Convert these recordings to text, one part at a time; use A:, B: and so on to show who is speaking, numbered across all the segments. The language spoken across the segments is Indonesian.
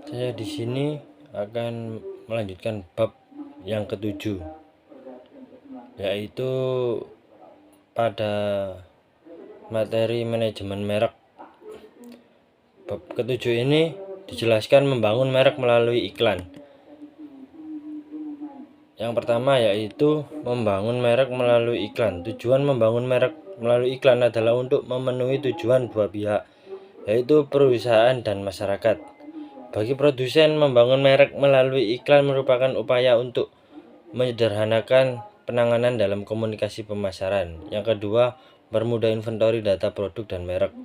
A: Saya di sini akan melanjutkan bab yang ketujuh, yaitu pada materi manajemen merek. Bab ketujuh ini dijelaskan membangun merek melalui iklan. Yang pertama yaitu membangun merek melalui iklan. Tujuan membangun merek melalui iklan adalah untuk memenuhi tujuan dua pihak, yaitu perusahaan dan masyarakat. Bagi produsen, membangun merek melalui iklan merupakan upaya untuk menyederhanakan penanganan dalam komunikasi pemasaran. Yang kedua, mempermudah inventory data produk dan merek.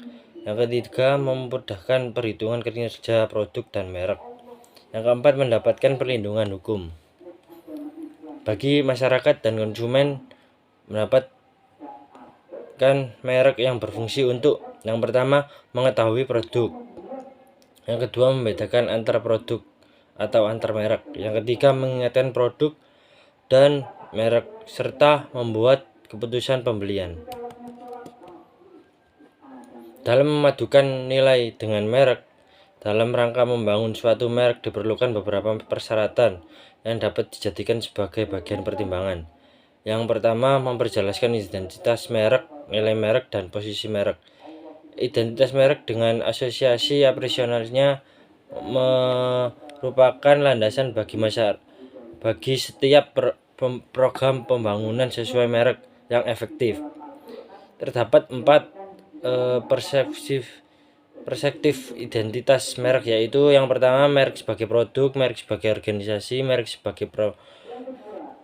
A: Yang ketiga, memudahkan perhitungan kinerja produk dan merek. Yang keempat, mendapatkan perlindungan hukum. Bagi masyarakat dan konsumen, mendapatkan merek yang berfungsi untuk yang pertama, mengetahui produk. Yang kedua, membedakan antar produk atau antar merek. Yang ketiga, mengingatkan produk dan merek serta membuat keputusan pembelian. Dalam memadukan nilai dengan merek, dalam rangka membangun suatu merek diperlukan beberapa persyaratan yang dapat dijadikan sebagai bagian pertimbangan. Yang pertama, memperjelaskan identitas merek, nilai merek, dan posisi merek. Identitas merek dengan asosiasi operasionalnya merupakan landasan bagi setiap program pembangunan sesuai merek yang efektif. Terdapat 4 perspektif identitas merek, yaitu yang pertama, merek sebagai produk, merek sebagai organisasi, merek sebagai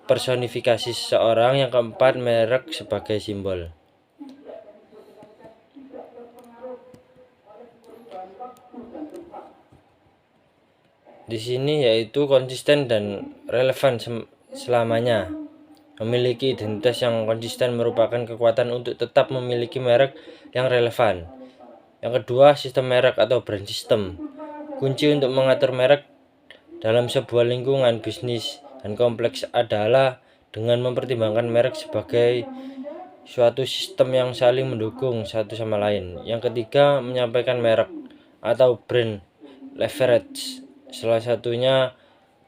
A: personifikasi seseorang. Yang keempat, merek sebagai simbol. Di sini yaitu konsisten dan relevan selamanya. Memiliki identitas yang konsisten merupakan kekuatan untuk tetap memiliki merek yang relevan. Yang kedua, sistem merek atau brand system. Kunci untuk mengatur merek dalam sebuah lingkungan bisnis dan kompleks adalah dengan mempertimbangkan merek sebagai suatu sistem yang saling mendukung satu sama lain. Yang ketiga, menyampaikan merek atau brand leverage. Salah satunya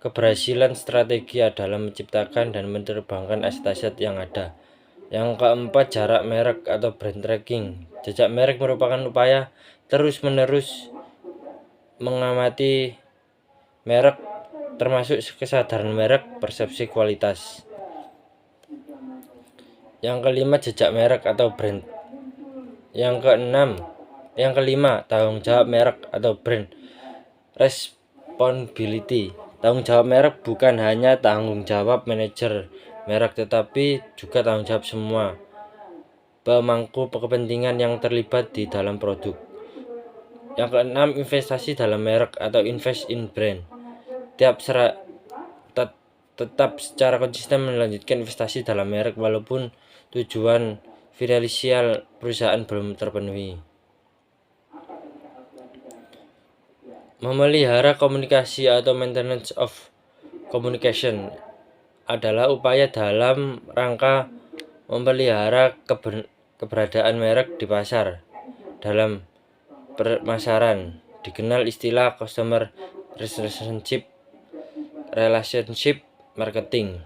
A: keberhasilan strategi adalah menciptakan dan menerbangkan aset-aset yang ada. Yang keempat, jarak merek atau brand tracking. Jejak merek merupakan upaya terus-menerus mengamati merek, termasuk kesadaran merek, persepsi kualitas. Yang kelima, jejak merek atau brand. Yang kelima, tanggung jawab merek atau brand responsibility. Tanggung jawab merek bukan hanya tanggung jawab manajer merek, tetapi juga tanggung jawab semua pemangku kepentingan yang terlibat di dalam produk. Yang keenam, investasi dalam merek atau invest in brand. Tetap secara konsisten melanjutkan investasi dalam merek walaupun tujuan finansial perusahaan belum terpenuhi. Memelihara komunikasi atau maintenance of communication adalah upaya dalam rangka memelihara keberadaan merek di pasar. Dalam pemasaran dikenal istilah customer relationship marketing.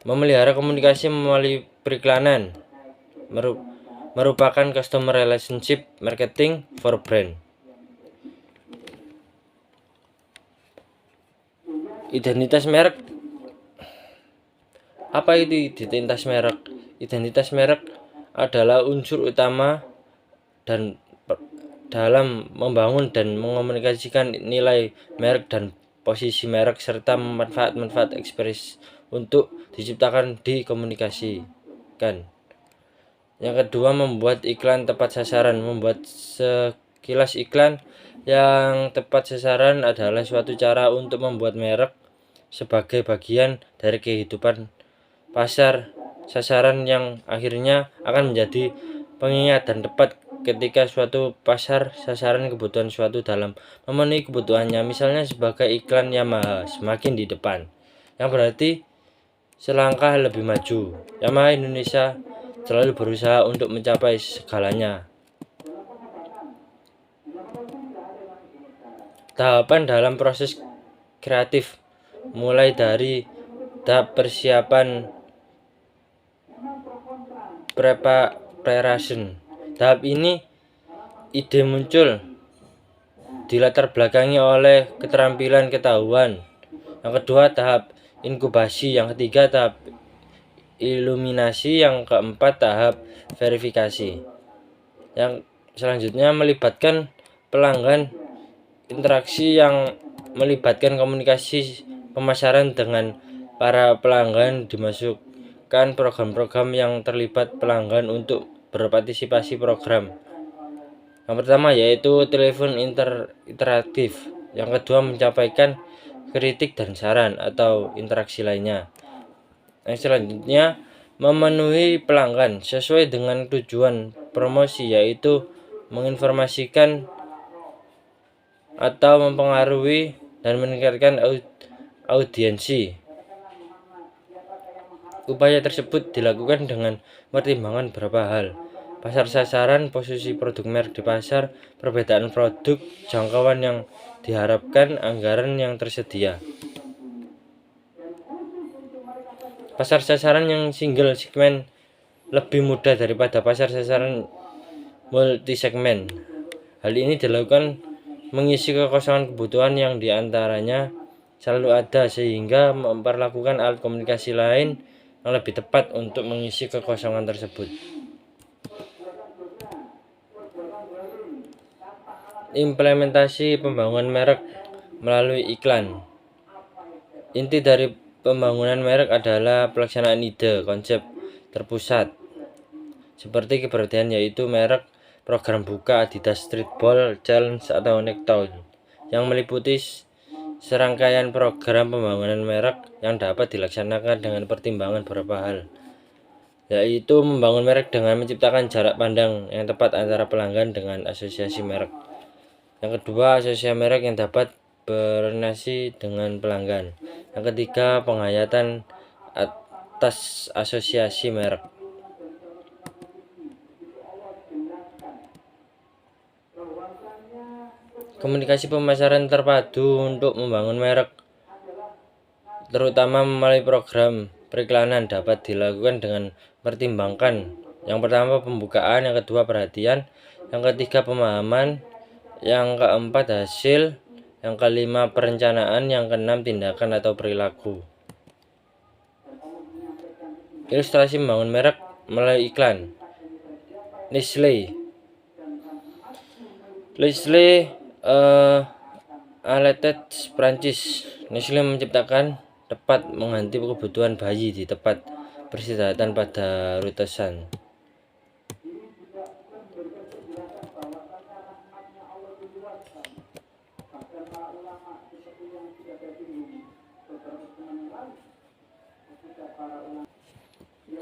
A: Memelihara komunikasi melalui periklanan merupakan customer relationship marketing for brand. Identitas merek. Apa itu identitas merek? Identitas merek adalah unsur utama dan dalam membangun dan mengomunikasikan nilai merek dan posisi merek serta manfaat-manfaat ekspres untuk diciptakan dikomunikasikan. Yang kedua, membuat iklan tepat sasaran. Membuat sekilas iklan yang tepat sasaran adalah suatu cara untuk membuat merek sebagai bagian dari kehidupan pasar sasaran yang akhirnya akan menjadi pengingat dan tepat ketika suatu pasar sasaran kebutuhan suatu dalam memenuhi kebutuhannya. Misalnya sebagai iklan Yamaha semakin di depan, yang berarti selangkah lebih maju. Yamaha Indonesia selalu berusaha untuk mencapai segalanya. Tahapan dalam proses kreatif mulai dari tahap persiapan preparation. Tahap ini ide muncul dilatar belakangi oleh keterampilan ketahuan. Yang kedua tahap inkubasi, yang ketiga tahap iluminasi, yang keempat tahap verifikasi. Yang selanjutnya melibatkan pelanggan, interaksi yang melibatkan komunikasi pemasaran dengan para pelanggan, dimasukkan program-program yang terlibat pelanggan untuk berpartisipasi program. Yang pertama yaitu telepon interaktif, yang kedua menyampaikan kritik dan saran atau interaksi lainnya. Yang selanjutnya memenuhi pelanggan sesuai dengan tujuan promosi, yaitu menginformasikan atau mempengaruhi dan meningkatkan audiensi. Upaya tersebut dilakukan dengan pertimbangan beberapa hal: pasar sasaran, posisi produk merek di pasar, perbedaan produk, jangkauan yang diharapkan, anggaran yang tersedia. Pasar sasaran yang single segmen lebih mudah daripada pasar sasaran multi segmen. Hal ini dilakukan mengisi kekosongan kebutuhan yang diantaranya selalu ada, sehingga memperlakukan alat komunikasi lain yang lebih tepat untuk mengisi kekosongan tersebut. Implementasi pembangunan merek melalui iklan. Inti dari pembangunan merek adalah pelaksanaan ide konsep terpusat seperti keberadaan yaitu merek, program buka, Adidas Streetball Challenge atau Necktown, yang meliputi serangkaian program pembangunan merek yang dapat dilaksanakan dengan pertimbangan beberapa hal, yaitu membangun merek dengan menciptakan jarak pandang yang tepat antara pelanggan dengan asosiasi merek. Yang kedua, asosiasi merek yang dapat berrelasi dengan pelanggan. Yang ketiga, penghayatan atas asosiasi merek. Komunikasi pemasaran terpadu untuk membangun merek, terutama melalui program periklanan, dapat dilakukan dengan pertimbangkan: yang pertama pembukaan, yang kedua perhatian, yang ketiga pemahaman, yang keempat hasil, yang kelima perencanaan, yang keenam tindakan atau perilaku. Ilustrasi membangun merek melalui iklan. Nestle Alated Prancis. Nestle menciptakan tepat mengganti kebutuhan bayi di tempat peristirahatan pada Rutesan.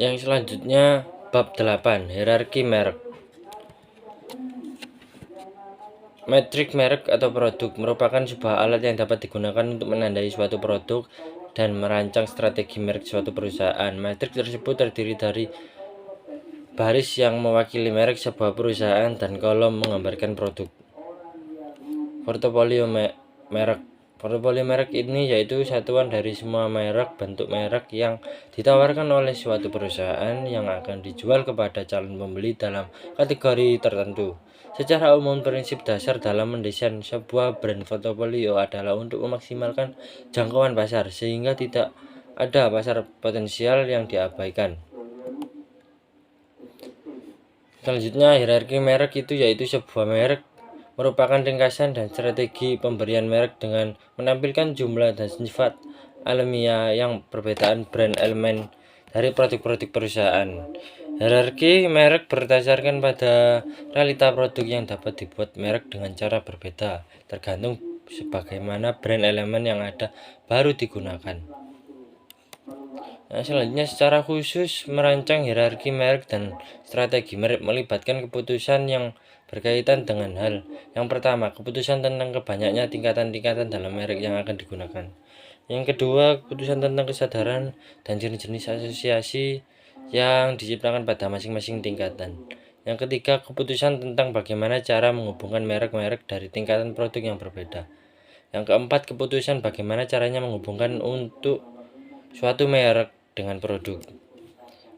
A: Yang selanjutnya bab 8, hierarki merek. Metrik merek atau produk merupakan sebuah alat yang dapat digunakan untuk menandai suatu produk dan merancang strategi merek suatu perusahaan. Metrik tersebut terdiri dari baris yang mewakili merek sebuah perusahaan dan kolom menggambarkan produk. Portofolio merek. Portofolio merek ini yaitu satuan dari semua merek, bentuk merek yang ditawarkan oleh suatu perusahaan yang akan dijual kepada calon pembeli dalam kategori tertentu. Secara umum, prinsip dasar dalam mendesain sebuah brand portofolio adalah untuk memaksimalkan jangkauan pasar sehingga tidak ada pasar potensial yang diabaikan. Selanjutnya, hierarki merek itu yaitu sebuah merek merupakan ringkasan dan strategi pemberian merek dengan menampilkan jumlah dan sifat alamiah yang perbedaan brand elemen dari produk-produk perusahaan. Hierarki merek berdasarkan pada realita produk yang dapat dibuat merek dengan cara berbeda, tergantung sebagaimana brand elemen yang ada baru digunakan. Selanjutnya, secara khusus merancang hierarki merek dan strategi merek melibatkan keputusan yang berkaitan dengan hal. Yang pertama, keputusan tentang kebanyaknya tingkatan-tingkatan dalam merek yang akan digunakan. Yang kedua, keputusan tentang kesadaran dan jenis-jenis asosiasi yang diciptakan pada masing-masing tingkatan. Yang ketiga, keputusan tentang bagaimana cara menghubungkan merek-merek dari tingkatan produk yang berbeda. Yang keempat, keputusan bagaimana caranya menghubungkan untuk suatu merek dengan produk.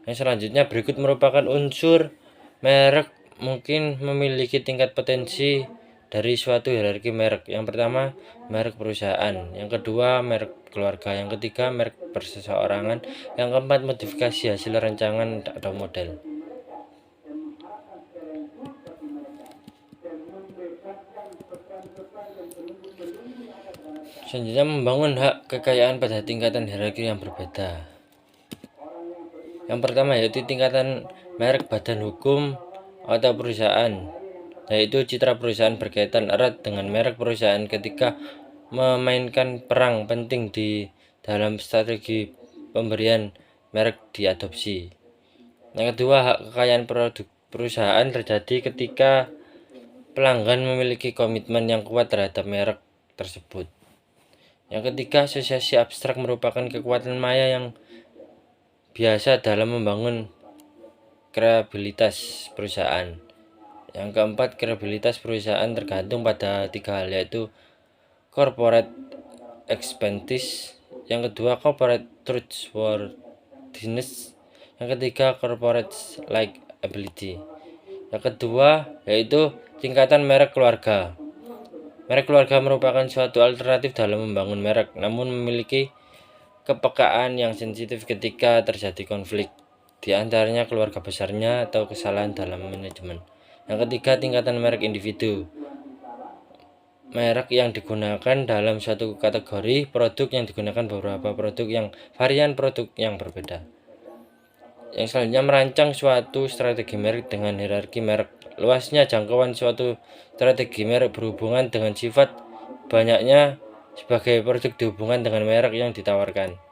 A: Yang selanjutnya berikut merupakan unsur merek mungkin memiliki tingkat potensi dari suatu hierarki merek. Yang pertama, merek perusahaan. Yang kedua, merek keluarga. Yang ketiga, merek perseorangan. Yang keempat, modifikasi hasil rancangan atau model. Selanjutnya, membangun hak kekayaan pada tingkatan hierarki yang berbeda. Yang pertama yaitu tingkatan merek badan hukum atau perusahaan, yaitu citra perusahaan berkaitan erat dengan merek perusahaan ketika memainkan peran penting di dalam strategi pemberian merek diadopsi. Yang kedua, hak kekayaan produk perusahaan terjadi ketika pelanggan memiliki komitmen yang kuat terhadap merek tersebut. Yang ketiga, asosiasi abstrak merupakan kekuatan maya yang biasa dalam membangun kredibilitas perusahaan. Yang keempat, kredibilitas perusahaan tergantung pada tiga hal, yaitu corporate expertise, yang kedua corporate trustworthiness, yang ketiga corporate likability. Yang kedua yaitu tingkatan merek keluarga. Merek keluarga merupakan suatu alternatif dalam membangun merek, namun memiliki kepekaan yang sensitif ketika terjadi konflik, di antaranya keluarga besarnya atau kesalahan dalam manajemen. Yang ketiga, tingkatan merek individu. Merek yang digunakan dalam suatu kategori produk yang digunakan beberapa produk yang varian produk yang berbeda. Yang selanjutnya, merancang suatu strategi merek dengan hierarki merek. Luasnya jangkauan suatu strategi merek berhubungan dengan sifat banyaknya sebagai produk dihubungkan dengan merek yang ditawarkan.